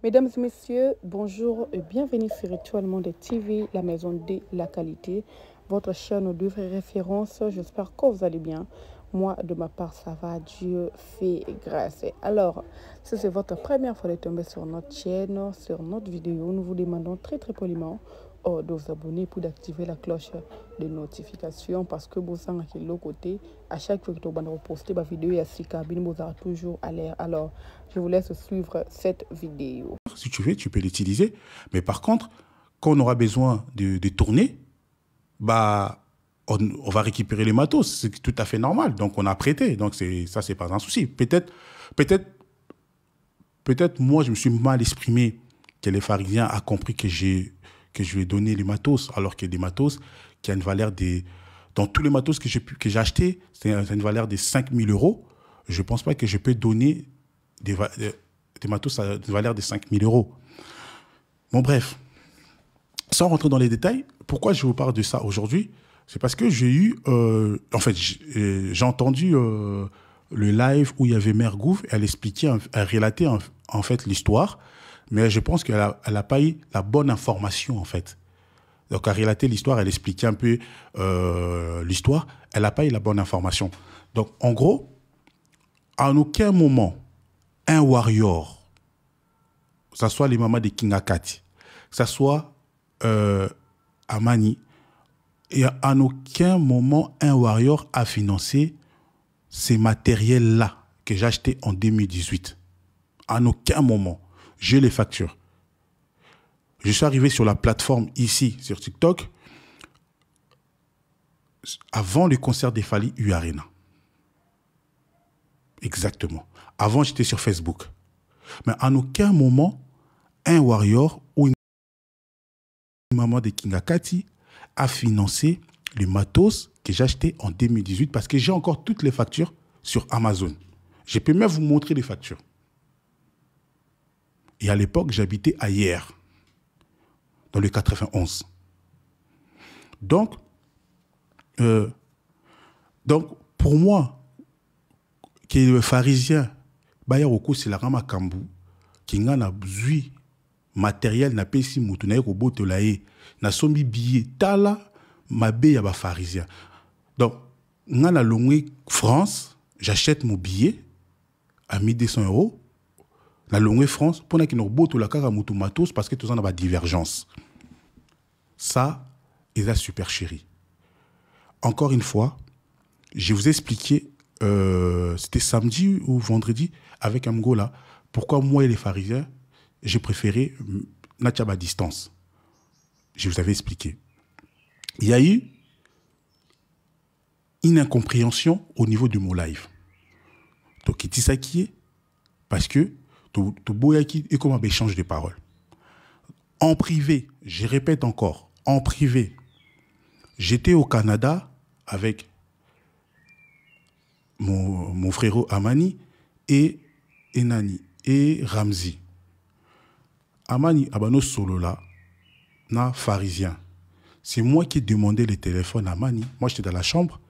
Mesdames et messieurs, bonjour et bienvenue sur Étoile Monde TV, la maison de la qualité, votre chaîne de référence. J'espère que vous allez bien. Moi, de ma part, ça va. Dieu fait grâce. Alors, si c'est votre première fois de tomber sur notre chaîne, sur notre vidéo, nous vous demandons très poliment de vous abonner pour d'activer la cloche de notification parce que vous savez que l'autre côté, à chaque fois que vous allez poster ma vidéo, il y a six cabines, vous aurez toujours à l'air. Alors, je vous laisse suivre cette vidéo. Si tu veux, tu peux l'utiliser. Mais par contre, quand on aura besoin de tourner, bah, on va récupérer les matos. C'est tout à fait normal. Donc, on a prêté. Donc, ça, c'est pas un souci. Peut-être, moi, je me suis mal exprimé que les pharisiens a compris que je lui ai donné les matos, alors qu'il y a des matos qui a une valeur dans tous les matos que j'ai achetés, c'est une valeur de 5 000 €. Je ne pense pas que je peux donner des matos à une valeur de 5 000 €. Bon, bref. Sans rentrer dans les détails, pourquoi je vous parle de ça aujourd'hui? C'est parce que j'ai entendu le live où il y avait Mère Gouv, elle expliquait, elle relatait en fait l'histoire, mais je pense qu'elle n'a pas eu la bonne information en fait. Donc, elle relatait l'histoire, elle expliquait un peu l'histoire, elle n'a pas eu la bonne information. Donc, en gros, à aucun moment, un warrior, que ce soit les mamans de King Akati, que ce soit Amani, et à aucun moment, un warrior a financé ces matériels-là que j'ai achetés en 2018. À aucun moment. J'ai les factures. Je suis arrivé sur la plateforme ici, sur TikTok, avant le concert des Fally U Arena. Exactement. Avant, j'étais sur Facebook. Mais à aucun moment, un warrior ou une maman de King Akati a financé les matos que j'ai achetés en 2018 parce que j'ai encore toutes les factures sur Amazon. Je peux même vous montrer les factures. Et à l'époque, j'habitais à Hier, dans le 91. Donc, pour moi, qui est le pharisien, Bayaroko, c'est la Rama Kambu, qui a besoin matériel, n'a pas si moutou, n'a pas de laé, n'a sombi billet, tala, ma bé ba pharisien. Donc, n'a la longue France, j'achète mon billet à 1 200 €. La longue France, pour qu'il n'y ait pas de la cara moutou matos, parce que tout ça n'a pas de divergence. Ça, ils a super chéri. Encore une fois, je vous ai expliqué, c'était samedi ou vendredi, avec Amgola, pourquoi moi et les pharisiens, j'ai préféré Natchab à distance. Je vous avais expliqué. Il y a eu une incompréhension au niveau de mon live. Donc, il dit ça qui est parce que tout boyaki est comme un échange de paroles. En privé, je répète encore, en privé, j'étais au Canada avec mon frérot Amani et Enani et Ramzi. Amani abano solo là, na pharisien. C'est moi qui ai demandé le téléphone à Amani. Moi, j'étais dans la chambre.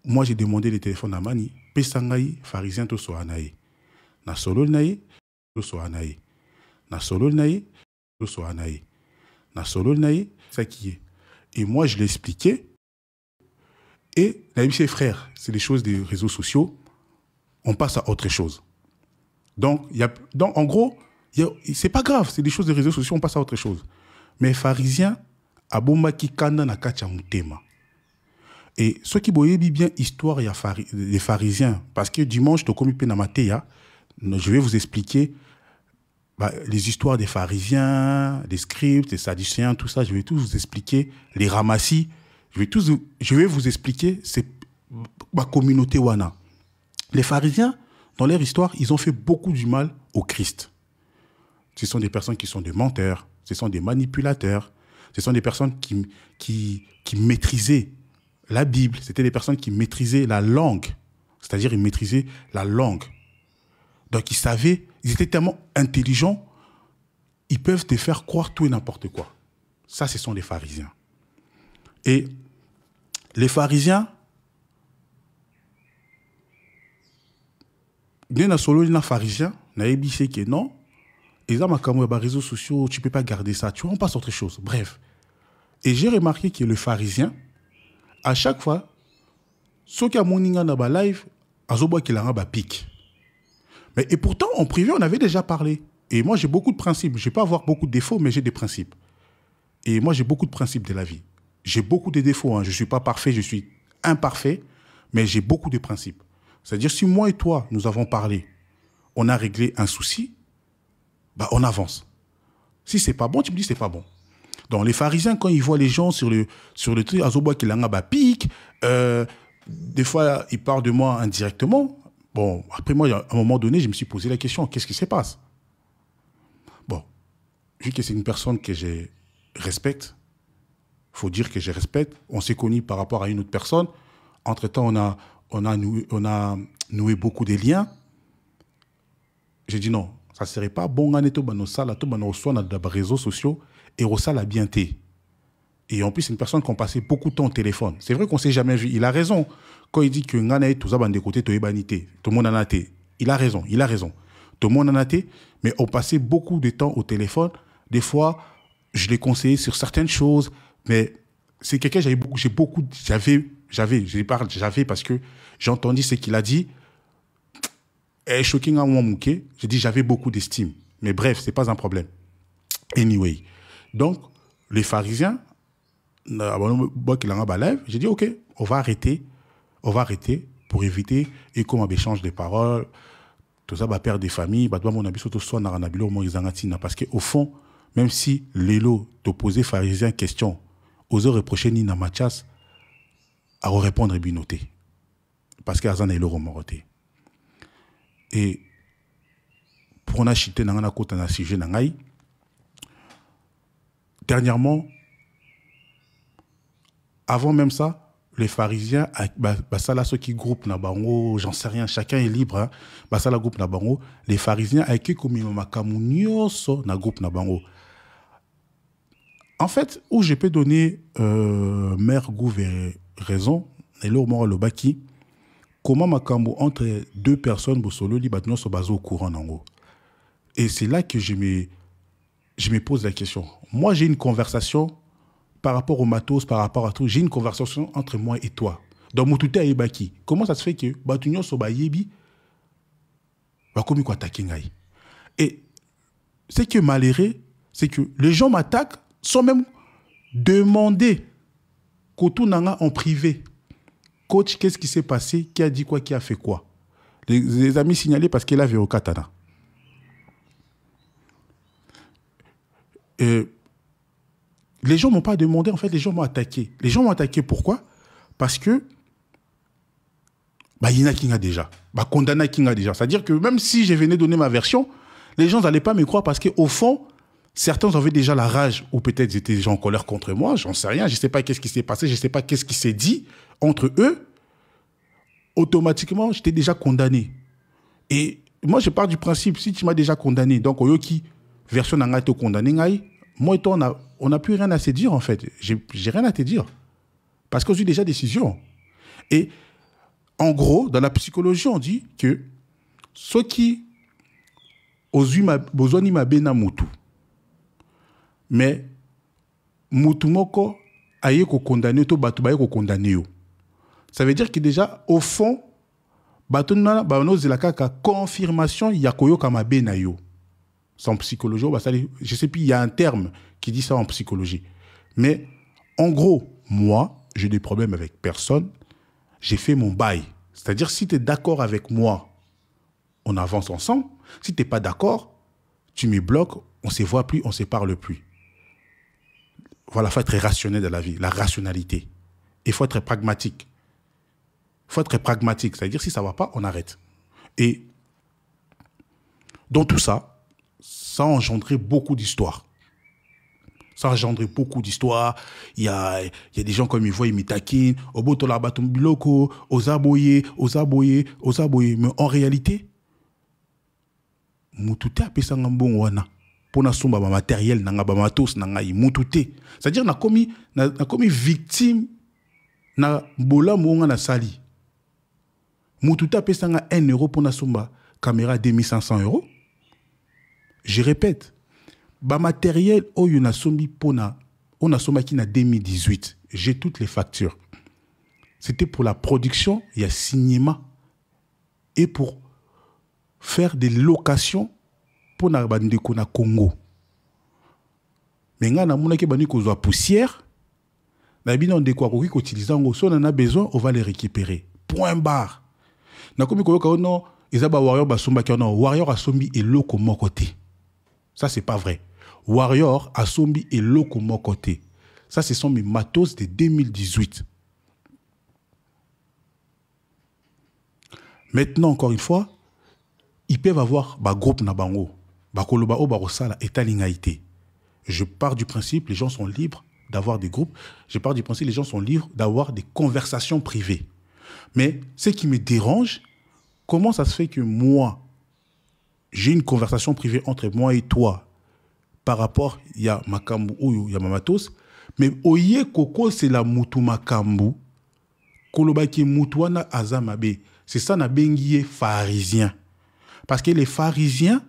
Moi, j'ai demandé le téléphone à Amani. Pesangaï, pharisien, to so anaï. Na solo naï, to so anaï. Na solo naï, to so anaï. Na solo naï, ça qui est. Et moi, je l'ai expliqué. Et, ses frères, c'est des choses des réseaux sociaux. On passe à autre chose. Donc, en gros, c'est pas grave, c'est des choses des réseaux sociaux, on passe à autre chose. Mais pharisien, abomaki kanda na kacha mutema. Et ceux qui voyaient bien histoire des pharisiens, parce que dimanche, je vais vous expliquer les histoires des pharisiens, des scribes, des sadducéens, tout ça. Je vais tout vous expliquer, les ramassis. Je vais vous expliquer ma communauté wana. Les pharisiens, dans leur histoire, ils ont fait beaucoup du mal au Christ. Ce sont des personnes qui sont des menteurs, ce sont des manipulateurs, ce sont des personnes qui maîtrisaient la Bible, c'était des personnes qui maîtrisaient la langue, c'est-à-dire ils maîtrisaient la langue. Donc ils savaient, ils étaient tellement intelligents, ils peuvent te faire croire tout et n'importe quoi. Ça, ce sont les pharisiens. Et les pharisiens, il y a un pharisien, que non, Et dans ma réseaux sociaux, tu ne peux pas garder ça. Tu vois, on passe à autre chose. Bref. Et j'ai remarqué que le pharisien, à chaque fois, ce qui a mon dans ma live, azoba qu'il a un pic. Mais et pourtant, en privé, on avait déjà parlé. Et moi, j'ai beaucoup de principes. Je ne vais pas avoir beaucoup de défauts, mais j'ai des principes. Et moi, j'ai beaucoup de principes de la vie. J'ai beaucoup de défauts. Hein. Je ne suis pas parfait, je suis imparfait, mais j'ai beaucoup de principes. C'est-à-dire, si moi et toi, nous avons parlé, on a réglé un souci, bah, on avance. Si c'est pas bon, tu me dis c'est pas bon. Donc, les pharisiens, quand ils voient les gens sur le truc, azoba qu'il a un pic, des fois, ils parlent de moi indirectement. Bon, après moi, à un moment donné, je me suis posé la question, qu'est-ce qui se passe? Bon, vu que c'est une personne que je respecte, il faut dire que je respecte. On s'est connus par rapport à une autre personne. Entre-temps, on a noué beaucoup de liens. J'ai dit non, ça ne serait pas bon dans les réseaux sociaux et au la bien té. Et en plus, c'est une personne qui a passé beaucoup de temps au téléphone. C'est vrai qu'on ne s'est jamais vu. Il a raison. Quand il dit que Ngana tout ça, de côté, tout le monde en a été. Il a raison. Tout le monde en a été, mais on passait beaucoup de temps au téléphone. Des fois, je l'ai conseillé sur certaines choses, mais c'est quelqu'un, j'avais parce que j'ai entendu ce qu'il a dit. Et shocking à moi, j'ai dit j'avais beaucoup d'estime. Mais bref, c'est pas un problème. Anyway. Donc, les pharisiens, j'ai dit ok, on va arrêter pour éviter et comme un échange de paroles, tout ça va perdre des familles, parce qu'au fond, même si l'élo t'opposait pharisien question, osez reprocher ni na Mathias à répondre binoté. Parce qu'il y a un élo remoroté. Et pour on a chité dans un côté dans sujet nangai, dernièrement, avant même ça, les pharisiens, ça là ceux qui groupent na bango, j'en sais rien, chacun est libre, hein. Ça la groupe na bango, les pharisiens avec comme makamunioso na groupe na bango. En fait, où je peux donner mère gouver raison, et là au le baki, comment makambo entre deux personnes bosolo li batno so bazo au courant nango. Et c'est là que je me pose la question. Moi, j'ai une conversation par rapport au matos, par rapport à tout, j'ai une conversation entre moi et toi. Dans Moutouté à Ebaki, comment ça se fait que Batunyo Soba Yebi va comme quoi attaquer. Et ce qui est malheureux, c'est que les gens m'attaquent sans même demander Kotou Nanga en privé. Coach, qu'est-ce qui s'est passé? Qui a dit quoi? Qui a fait quoi? Les amis signalés parce qu'il avait au katana. Les gens ne m'ont pas demandé, en fait, les gens m'ont attaqué. Les gens m'ont attaqué pourquoi? Parce que il y en a qui ont déjà. Condamné qui ont déjà. C'est-à-dire que même si je venais donner ma version, les gens n'allaient pas me croire parce qu'au fond, certains avaient déjà la rage ou peut-être ils étaient déjà en colère contre moi, j'en sais rien, je ne sais pas qu'est-ce qui s'est passé, je ne sais pas qu'est-ce qui s'est dit entre eux. Automatiquement, j'étais déjà condamné. Et moi, je pars du principe, si tu m'as déjà condamné, donc Oyoki, version n'a été condamné, moi et toi, on n'a plus rien à se dire, en fait. J'ai rien à te dire. Parce que j'ai déjà décision. Et en gros, dans la psychologie, on dit que ceux qui ont besoin de ma mutu, mais mutu moko aye ko condamné to batu baye ko condamné yo. Ça veut dire que déjà, au fond, batu na bano zelaka ka confirmation yakoyo kama bena yo. C'est en psychologie, je sais plus, il y a un terme qui dit ça en psychologie. Mais en gros, moi, j'ai des problèmes avec personne. J'ai fait mon bail. C'est-à-dire, si tu es d'accord avec moi, on avance ensemble. Si tu n'es pas d'accord, tu me bloques, on ne se voit plus, on ne se parle plus. Voilà, il faut être rationnel dans la vie, la rationalité. Il faut être pragmatique. Il faut être pragmatique. C'est-à-dire, si ça ne va pas, on arrête. Et dans tout ça, ça a engendré beaucoup d'histoires. Ça a engendré beaucoup d'histoires. Il y a des gens comme ils voient, ils me taquinent. Obotola batum biloko, ozaboye. Mais en réalité, mutute apesa ngambon wana. Pona somba ba matériel nanga ba matos nanga mutute. C'est-à-dire na komi victime na bola monga na sali. Mutute apesa nga 1 euro pona somba caméra 2500 euros. Je répète, le matériel, on a sombi qui en 2018. J'ai toutes les factures. C'était pour la production, il y a cinéma, et pour faire des locations pour na bandeko na Congo. Mais nga na mona ke bani ko zwa poussière, na bino ndeko ko ki utiliser ngo so na besoin, on va les récupérer. Point barre. Na komi ko yoka non, ezaba warrior basomba ki non, warrior asombi eloko moko te. Ça c'est pas vrai. Warrior asombi eloko moko te. Ça ce sont mes matos de 2018. Maintenant encore une fois, ils peuvent avoir un groupe na bango, bakoloba o barosala etalingaité. Je pars du principe les gens sont libres d'avoir des groupes. Je pars du principe les gens sont libres d'avoir des conversations privées. Mais ce qui me dérange, comment ça se fait que moi j'ai une conversation privée entre moi et toi par rapport il y a makambu ou il y a mamatos, mais oye koko c'est la mutu makambu koloba ki mutuana azamabe. C'est ça na bengié pharisien. Parce que les pharisiens,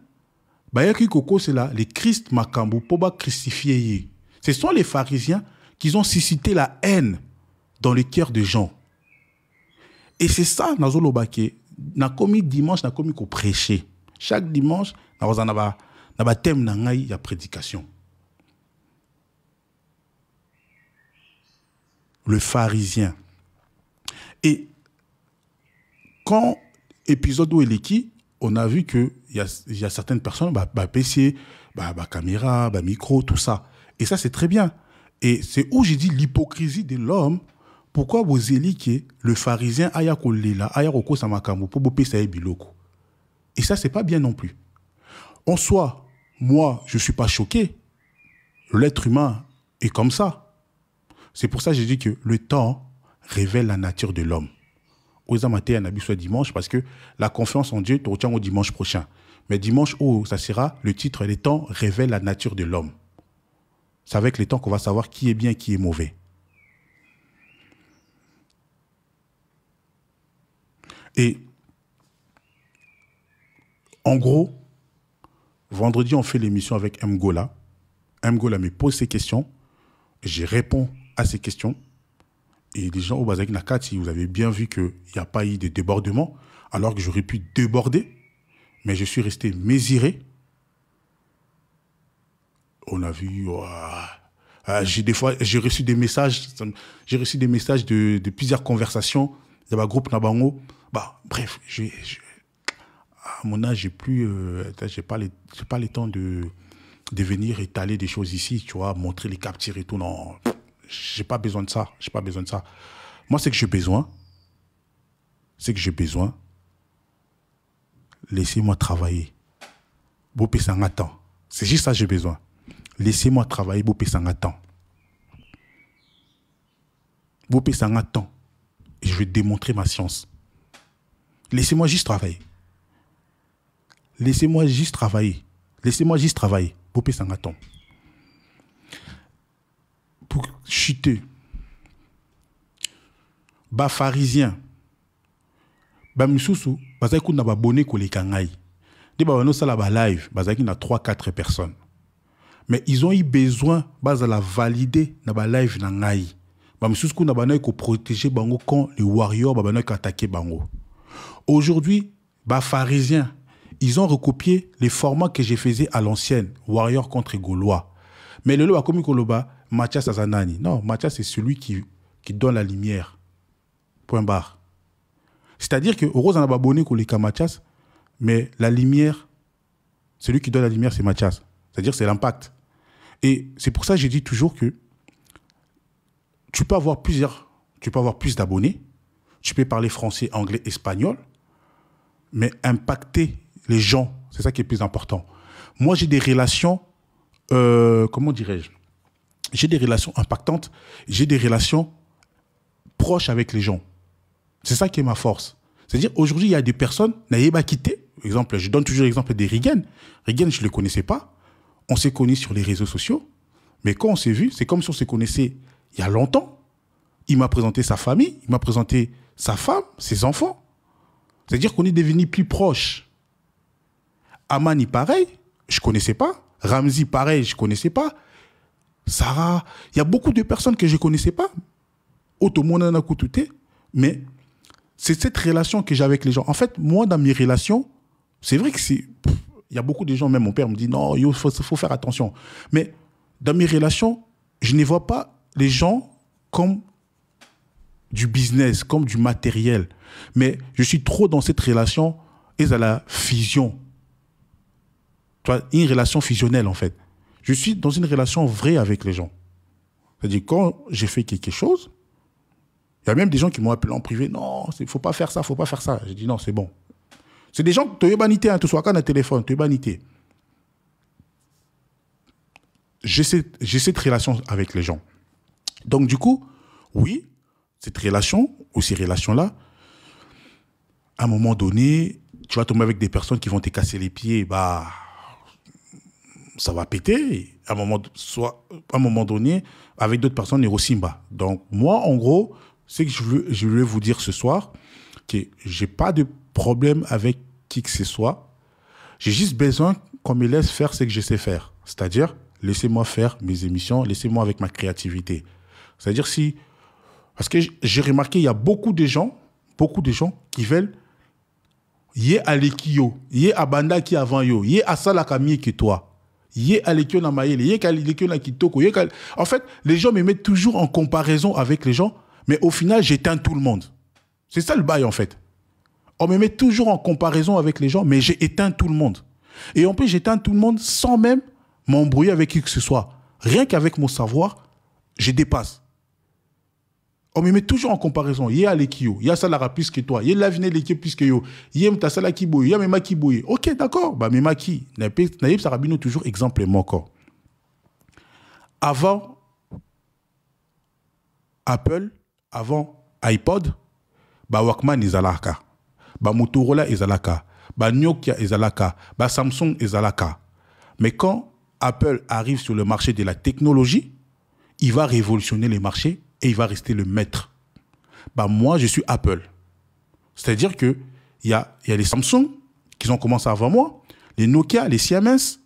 c'est là, les Christ Makambu, pour christifier. Ce sont les pharisiens qui ont suscité la haine dans les cœurs des gens. Et c'est ça, na commis dimanche, na commis qu'on prêcher. Chaque dimanche, na ba thème na ngai ya prédication. Le pharisien. Et quand épisode où il est qui, on a vu qu'il y a certaines personnes, PC, caméra, micro, tout ça. Et ça, c'est très bien. Et c'est où j'ai dit l'hypocrisie de l'homme. Pourquoi vous éliquez le pharisien ayakolela, ayaroko samakambo, pour bopé sa biloko. Et ça, c'est pas bien non plus. En soi, moi, je suis pas choqué. L'être humain est comme ça. C'est pour ça que j'ai dit que le temps révèle la nature de l'homme. Aux amateurs, on a soit dimanche parce que la confiance en Dieu te retient au dimanche prochain. Mais dimanche, ça sera le titre, les temps révèlent la nature de l'homme. C'est avec les temps qu'on va savoir qui est bien, qui est mauvais. Et en gros, vendredi, on fait l'émission avec Mgola. Mgola me pose ses questions. Je réponds à ses questions. Et les gens au Bazaki Nakati, vous avez bien vu qu'il n'y a pas eu de débordement, alors que j'aurais pu déborder, mais je suis resté mesuré. On a vu, j'ai reçu des messages, de plusieurs conversations, il y a un groupe Nabango. Bref, à mon âge, j'ai pas le temps de venir étaler des choses ici, tu vois, montrer les captures et tout, non. J'ai pas besoin de ça. Moi, c'est que j'ai besoin. Laissez-moi travailler. Bopé Sangaton. C'est juste ça que j'ai besoin. Laissez-moi travailler. Bopé Sangaton. Bopé Sangaton. Et je vais démontrer ma science. Laissez-moi juste travailler. Bopé Sangaton. Pour chuter, pharisien, misusu, bazaki na abonné ko les kangai. De no sala live, bazaki na 3-4 personnes. Mais ils ont eu besoin la valider na live na ngai. Misusu na bana ko protéger bango quand les warriors bana ko attaquer bango. Aujourd'hui, pharisiens, ils ont recopié les formats que j'ai faisais à l'ancienne, warrior contre Gaulois. Mais le lo a commis koloba Mathias Azanani. Non, Mathias c'est celui qui donne la lumière. Point barre. C'est-à-dire que Rose en a abonné qu'on les Mathias, mais la lumière, celui qui donne la lumière, c'est Mathias. C'est-à-dire c'est l'impact. Et c'est pour ça que j'ai dit toujours que tu peux avoir plus d'abonnés, tu peux parler français, anglais, espagnol, mais impacter les gens, c'est ça qui est plus important. Moi, j'ai des relations, comment dirais-je? J'ai des relations impactantes, j'ai des relations proches avec les gens. C'est ça qui est ma force. C'est-à-dire, aujourd'hui, il y a des personnes, n'ayez quitté. Exemple, je donne toujours l'exemple de Rigen. Rigen, je ne le connaissais pas. On s'est connus sur les réseaux sociaux. Mais quand on s'est vu, c'est comme si on se connaissait il y a longtemps. Il m'a présenté sa famille, il m'a présenté sa femme, ses enfants. C'est-à-dire qu'on est devenus plus proches. Amani, pareil. je ne connaissais pas. Ramzi, pareil, je ne connaissais pas. Sarah, il y a beaucoup de personnes que je ne connaissais pas. Mais c'est cette relation que j'ai avec les gens. En fait, moi, dans mes relations, c'est vrai que il y a beaucoup de gens, même mon père me dit, non, il faut faire attention. Mais dans mes relations, je ne vois pas les gens comme du business, comme du matériel. Mais je suis trop dans cette relation et à la fusion. Tu vois, une relation fusionnelle, en fait. Je suis dans une relation vraie avec les gens. C'est-à-dire, quand j'ai fait quelque chose, il y a même des gens qui m'ont appelé en privé. Non, il ne faut pas faire ça, il ne faut pas faire ça. J'ai dit non, c'est bon. C'est des gens qui ont banité, tout soit quand un téléphone, tu es banité. J'ai cette relation avec les gens. Donc, du coup, oui, cette relation, ou ces relations-là, à un moment donné, tu vas tomber avec des personnes qui vont te casser les pieds, bah, ça va péter. À un moment donné, avec d'autres personnes, il y a aussi bas. Donc, moi, en gros, c'est que je voulais vous dire ce soir que je n'ai pas de problème avec qui que ce soit. J'ai juste besoin qu'on me laisse faire ce que je sais faire. C'est-à-dire, laissez-moi faire mes émissions, laissez-moi avec ma créativité. C'est-à-dire si... Parce que j'ai remarqué, il y a beaucoup de gens qui veulent yé à l'ékio, yé à banda qui avant yo, yé à salaka mieux que toi. Yé à l'ékio na maïle, yé à l'ékio na kitoko. En fait, les gens me mettent toujours en comparaison avec les gens, mais au final, j'éteins tout le monde. C'est ça le bail, en fait. On me met toujours en comparaison avec les gens, mais j'ai éteint tout le monde. Et en plus, j'éteins tout le monde sans même m'embrouiller avec qui que ce soit. Rien qu'avec mon savoir, je dépasse. On me met toujours en comparaison. Il y a l'équio, il y a Salara plus que toi, il y a l'avenir l'équipe plus que yo, il y a Mtassala qui bouille, il y a Mema qui bouille. Ok, d'accord, bah Mema qui, Naïb Sarabino toujours exemple encore. Avant Apple, avant iPod, bah Walkman ezalaka, bah Motorola ezalaka, bah Nokia ezalaka, bah Samsung ezalaka. Mais quand Apple arrive sur le marché de la technologie, il va révolutionner les marchés et il va rester le maître. Bah moi, je suis Apple. C'est-à-dire qu'il y a les Samsung qui ont commencé avant moi, les Nokia, les Siemens,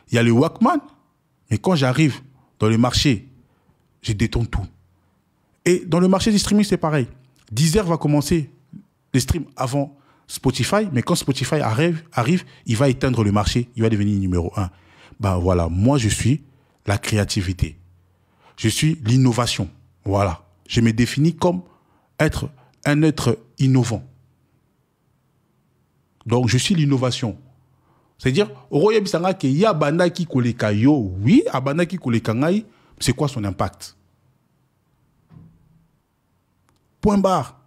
il y a le Walkman. Mais quand j'arrive dans le marché, je détourne tout. Et dans le marché du streaming, c'est pareil. Deezer va commencer les streams avant Spotify, mais quand Spotify arrive, il va éteindre le marché, il va devenir numéro 1. Ben voilà, moi je suis la créativité. Je suis l'innovation. Voilà. Je me définis comme être un être innovant. Donc je suis l'innovation. C'est-à-dire, oui, c'est quoi son impact? Point barre.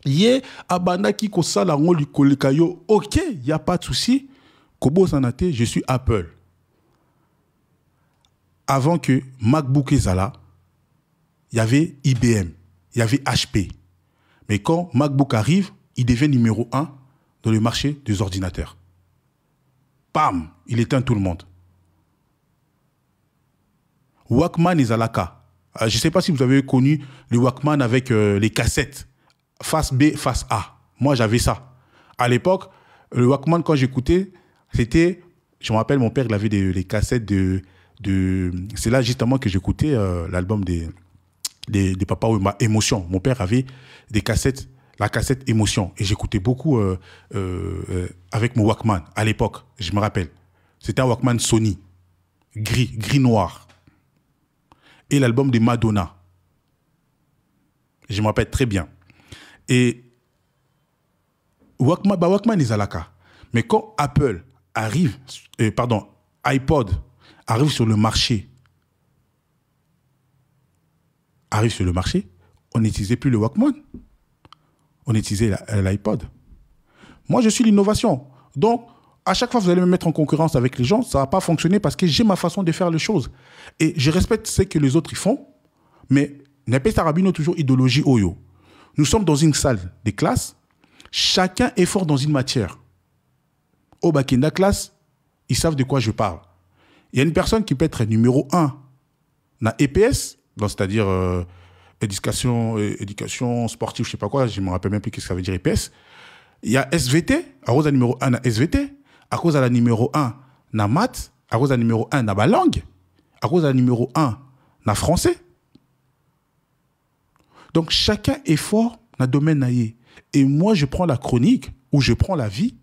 Yé abanda ki ko sala ngoli kolekayo, ok, il n'y a pas de souci. Kobo sanate, je suis Apple. Avant que MacBook et Zala, il y avait IBM, il y avait HP. Mais quand MacBook arrive, il devient numéro 1 dans le marché des ordinateurs. Bam, il éteint tout le monde. Walkman et Zalaka. Je ne sais pas si vous avez connu le Walkman avec les cassettes. Face B, face A. Moi, j'avais ça. À l'époque, le Walkman, quand j'écoutais, c'était... Je me rappelle, mon père, il avait les cassettes de c'est là, justement, que j'écoutais l'album des Papa Wemba, Émotion. Mon père avait des cassettes, la cassette Émotion. Et j'écoutais beaucoup avec mon Walkman, à l'époque, je me rappelle. C'était un Walkman Sony. Gris-noir. Et l'album de Madonna. Je me rappelle très bien. Et Walkman est Zalaka. Mais quand Apple arrive, iPod arrive sur le marché, on n'utilisait plus le Walkman. On utilisait l'iPod. Moi, je suis l'innovation. Donc, à chaque fois que vous allez me mettre en concurrence avec les gens, ça ne va pas fonctionner parce que j'ai ma façon de faire les choses. Et je respecte ce que les autres y font, mais Nepé Sarabino toujours idéologie Oyo. Nous sommes dans une salle de classe, chacun est fort dans une matière. Au Bakinda classe, ils savent de quoi je parle. Il y a une personne qui peut être numéro 1 dans EPS, c'est-à-dire éducation sportive, je ne sais pas quoi, je ne me rappelle même plus ce que ça veut dire EPS. Il y a SVT, Rosa numéro 1 à SVT. à cause de la numéro 1 na maths, à cause de la numéro 1 na ba langue, à cause de la numéro 1 na français. Donc chacun est fort dans le domaine naïe. Et moi, je prends la chronique ou je prends la vie,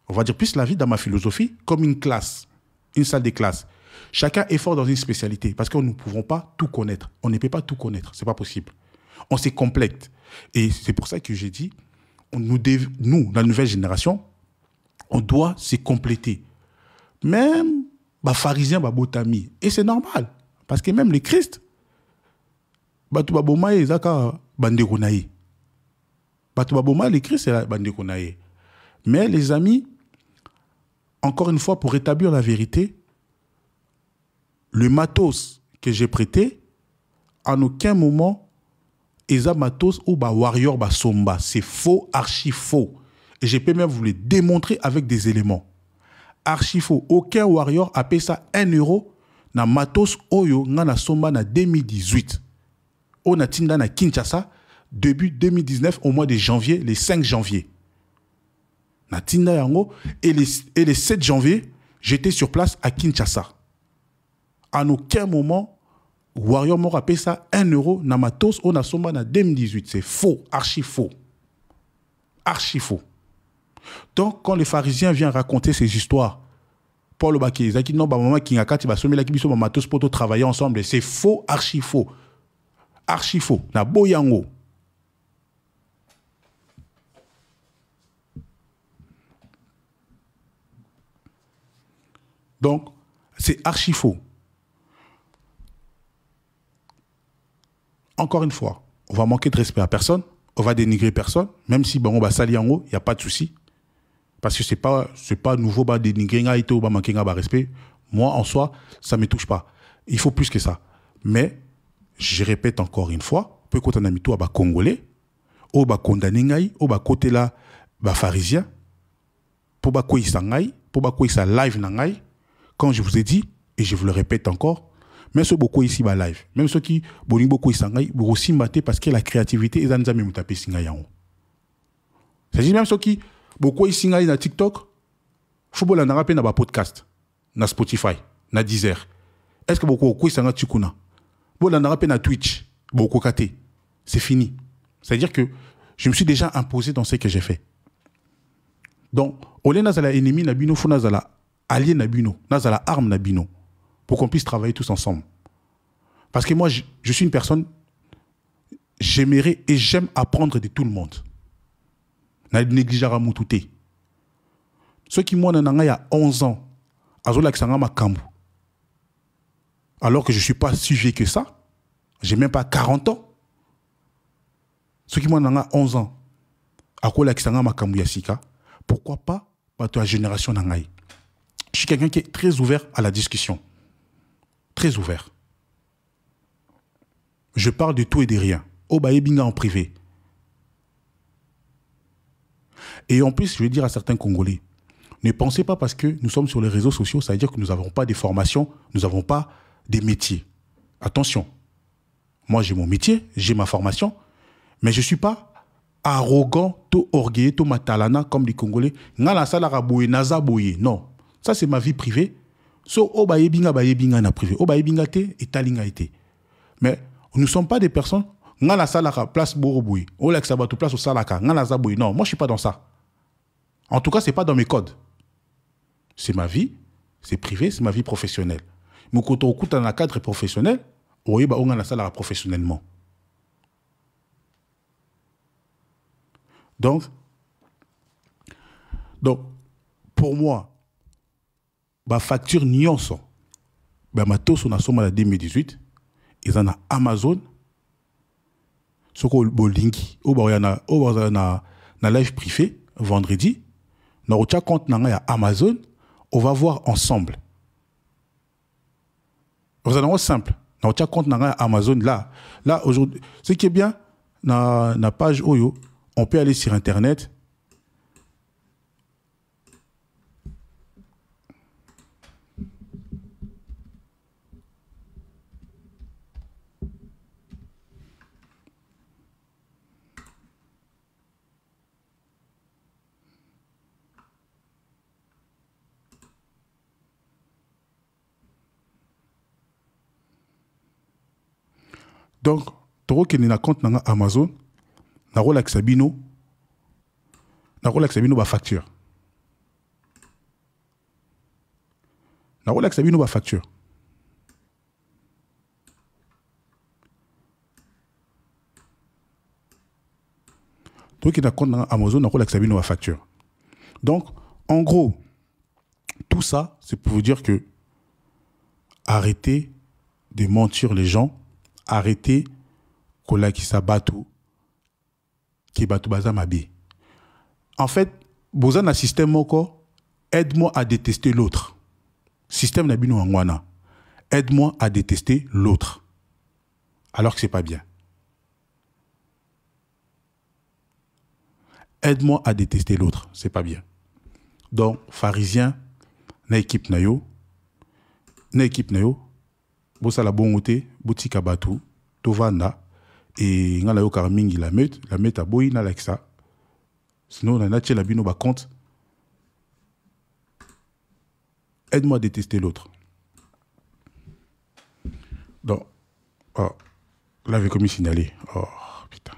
on va dire plus la vie dans ma philosophie, comme une classe, une salle de classe. Chacun est fort dans une spécialité parce que nous ne pouvons pas tout connaître. On ne peut pas tout connaître, ce n'est pas possible. On s'est complète. Et c'est pour ça que j'ai dit, nous, la nouvelle génération, on doit se compléter. Même les pharisiens, les botami. Et c'est normal. Parce que même les Christ, les Christ, c'est bandé. Mais les amis, encore une fois, pour rétablir la vérité, le matos que j'ai prêté, en aucun moment, Eza matos ou ba warrior ba somba. C'est faux, archi faux. Et je peux même vous le démontrer avec des éléments. Archi faux. Aucun warrior a payé ça 1 euro na matos oyo na somba na 2018. On a tinda na Kinshasa début 2019 au mois de janvier, le 5 janvier. Na tinda yango et le 7 janvier, j'étais sur place à Kinshasa. En aucun moment, Warrior m'a rappelé ça 1 euro na matos on a somba na 2018. C'est faux, archi faux. Archi faux. Donc, quand les pharisiens viennent raconter ces histoires, Paul Obaké, ils disent non, maman qui a kati ba somé la kibiso matos pour travailler ensemble, c'est faux, archi faux. Archi faux. Na boyango. Donc, c'est archi faux. Encore une fois, on va manquer de respect à personne, on va dénigrer personne, même si on va salir en haut, il n'y a pas de souci. Parce que c'est pas nouveau, bah dénigrer, ou bah manquer de respect. Moi, en soi, ça ne me touche pas. Il faut plus que ça. Mais, je répète encore une fois, peut qu'on a mis tout à Congolais, ou bah condamné, ou bah côté là, bah pharisien, pour bah quoi il s'engaille, pour bah quoi il live n'engaille, quand je vous ai dit, et je vous le répète encore, même ceux beaucoup ici ba live, même ceux qui boni beaucoup ici aussi maté parce que la créativité est dans même taper singayango. C'est même ceux qui beaucoup ici na TikTok, football na rappé na ba podcast, na Spotify, na Deezer. Est-ce que beaucoup ici na tikuna? Bon na rappé na Twitch, beaucoup katé. C'est fini. C'est-à-dire que je me suis déjà imposé dans ce que j'ai fait. Donc, on est dans la ennemi na bino, fou na la allié na bino, na la arme na bino. Pour qu'on puisse travailler tous ensemble. Parce que moi, je suis une personne, j'aimerais et j'aime apprendre de tout le monde. Na négligera moutouté. Ceux qui m'ont il y a 11 ans, azola kisanga makambu. Alors que je ne suis pas si vieux que ça, j'ai même pas 40 ans. Ceux qui m'ont il y a 11 ans, azola kisanga makambu yasika, pourquoi pas la génération nangai? Je suis quelqu'un qui est très ouvert à la discussion. Très ouvert. Je parle de tout et de rien. Obaïbinga en privé. Et en plus, je vais dire à certains Congolais, ne pensez pas parce que nous sommes sur les réseaux sociaux, ça veut dire que nous n'avons pas des formations, nous n'avons pas des métiers. Attention. Moi, j'ai mon métier, j'ai ma formation, mais je ne suis pas arrogant, tout orgueilleux, tout matalana comme les Congolais. Ngala salara boye, naza boye. Non. Ça, c'est ma vie privée. So, obaïbinga na privé. Obaïbinga te, et talinga été. Mais nous ne sommes pas des personnes. Ngala salaka place boroboui. Olek sabatou place au salaka. Ngala zaboui. Non, moi je suis pas dans ça. En tout cas, c'est pas dans mes codes. C'est ma vie, c'est privé, c'est ma vie professionnelle. Mais quand on écoute dans un cadre professionnel, on va ngala salaka professionnellement. Donc, pour moi, ma facture nyonso, ma tos on a somme en 2018, ils en a Amazon, ce qu'on bolingi, ou na live privé vendredi, na rocha compte na Amazon, on va voir ensemble. Vous allez voir simple, na rocha compte na Amazon là aujourd'hui, ce qui est bien, na page Oyo, on peut aller sur internet. Donc, toro qui n'a compte dans Amazon, na rola Sabino ba facture. Na rola Sabino ba facture. Toro qui n'a compte dans Amazon, na rola Sabino ba facture. Donc, en gros, tout ça, c'est pour vous dire que arrêtez de mentir les gens, arrêtez kola qui s'abatou, qui batou baza mabi. En fait, besoin d'un système moko, aide-moi à détester l'autre. Système nabino angwana. Aide-moi à détester l'autre. Alors que c'est pas bien. Aide-moi à détester l'autre, c'est pas bien. Donc, pharisien, na équipe nayo, bosa la bon côté, boutika batou, tovanda, et ngala yo karmingi la meute a boy na like ça. Sinon, on a naché la bino ba compte. Aide-moi à détester l'autre. Donc, oh, là, j'ai commis signaler. Oh, putain.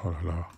Oh là là.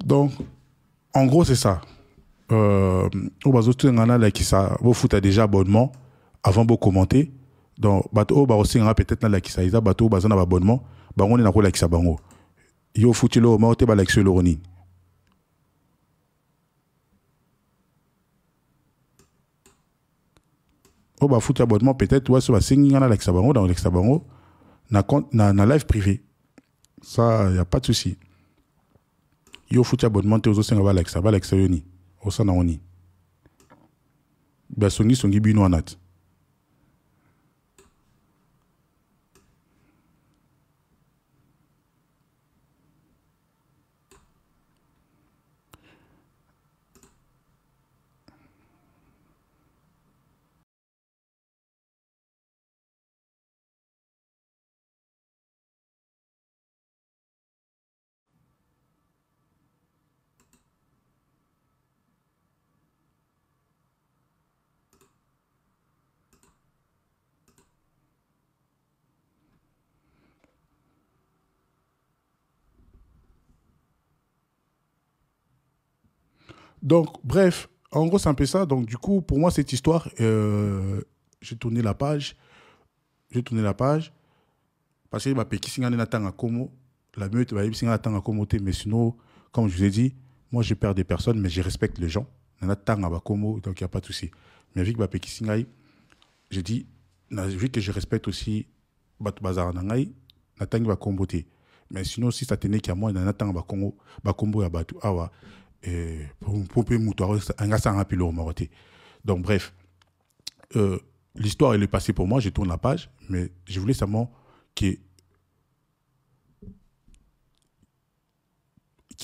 Donc, en gros, c'est ça. Au bas qui ça, vous foutez déjà abonnement avant de commenter. Donc, bateau aussi peut-être là qui ça, ils bateau bazan abonnement, on est na ko like ça bango. Yo foutu le ma te ba like sur le roni. Au bas foutu abonnement peut-être ouais sur singing na like ça bango dans like ça bango na live privé. Ça y a pas de souci. Yo foutu abonnement te ozo singa ba like ça yoni. Au ça na oni. Ba songi bino anat. Donc, bref, en gros, c'est un peu ça. Donc, du coup, pour moi, cette histoire, j'ai tourné la page. Parce que bah, la meute, mais sinon, comme je vous ai dit, moi, je perds des personnes, mais je respecte les gens. Donc, il n'y a pas de souci. Mais vu que j'ai dit, vu que je respecte aussi Batu Bazar Nangai, Natangi va comboter. Mais sinon, si ça tenait qu'à moi, il y a un Congo, Bakombo à Batu Awa. Donc bref, l'histoire elle est passée pour moi, je tourne la page, mais je voulais seulement que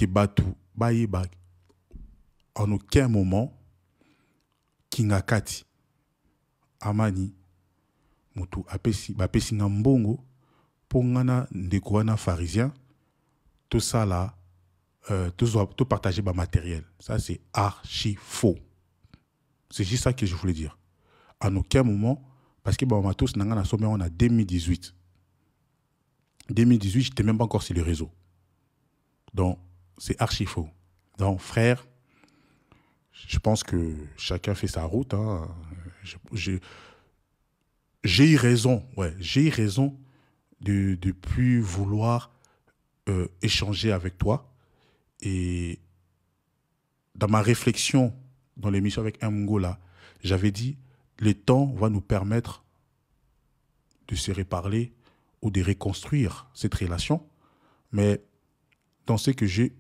Batu Baïba en aucun moment Kingakati Amani Mutu apesi bapesi ngambongo pour ngana ndekwana pharisien tout ça là tout partager ma matériel. Ça, c'est archi faux. C'est juste ça que je voulais dire. En aucun moment, parce que on a tous on a 2018. 2018, je n'étais même pas encore sur les réseaux. Donc, c'est archi faux. Donc, frère, je pense que chacun fait sa route. Hein. J'ai eu raison, j'ai eu raison de plus vouloir échanger avec toi. Et dans ma réflexion dans l'émission avec Ngola, j'avais dit, le temps va nous permettre de se reparler ou de reconstruire cette relation. Mais dans ce que j'ai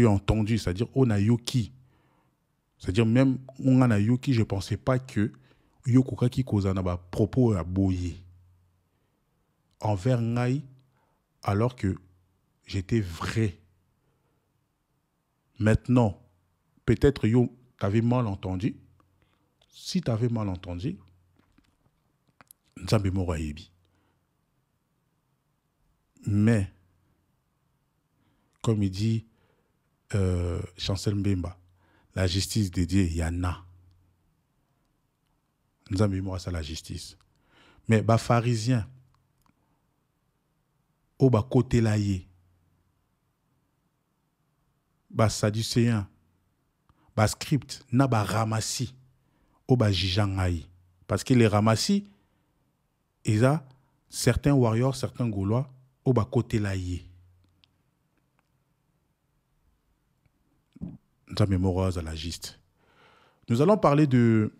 entendu, c'est-à-dire on a yoki, c'est-à-dire même on a yoki, je ne pensais pas que yokoka ki kozana ba propos à boyer envers ngai alors que j'étais vrai. Maintenant, peut-être tu avais mal entendu. Si tu avais mal entendu, Nzambe moko ayebi. Mais, comme il dit Chancel Mbemba, la justice de Dieu, il y en a. Nzambe moko ça la justice. Mais les pharisiens, au bas côté là yé, les sadducéens, les script, na ba ramassi, au bas jijangaï. Parce que les ramassis, ils ont certains warriors, certains Gaulois, au bas côté là yé. Nzambe moko ça la juste. Nous allons parler de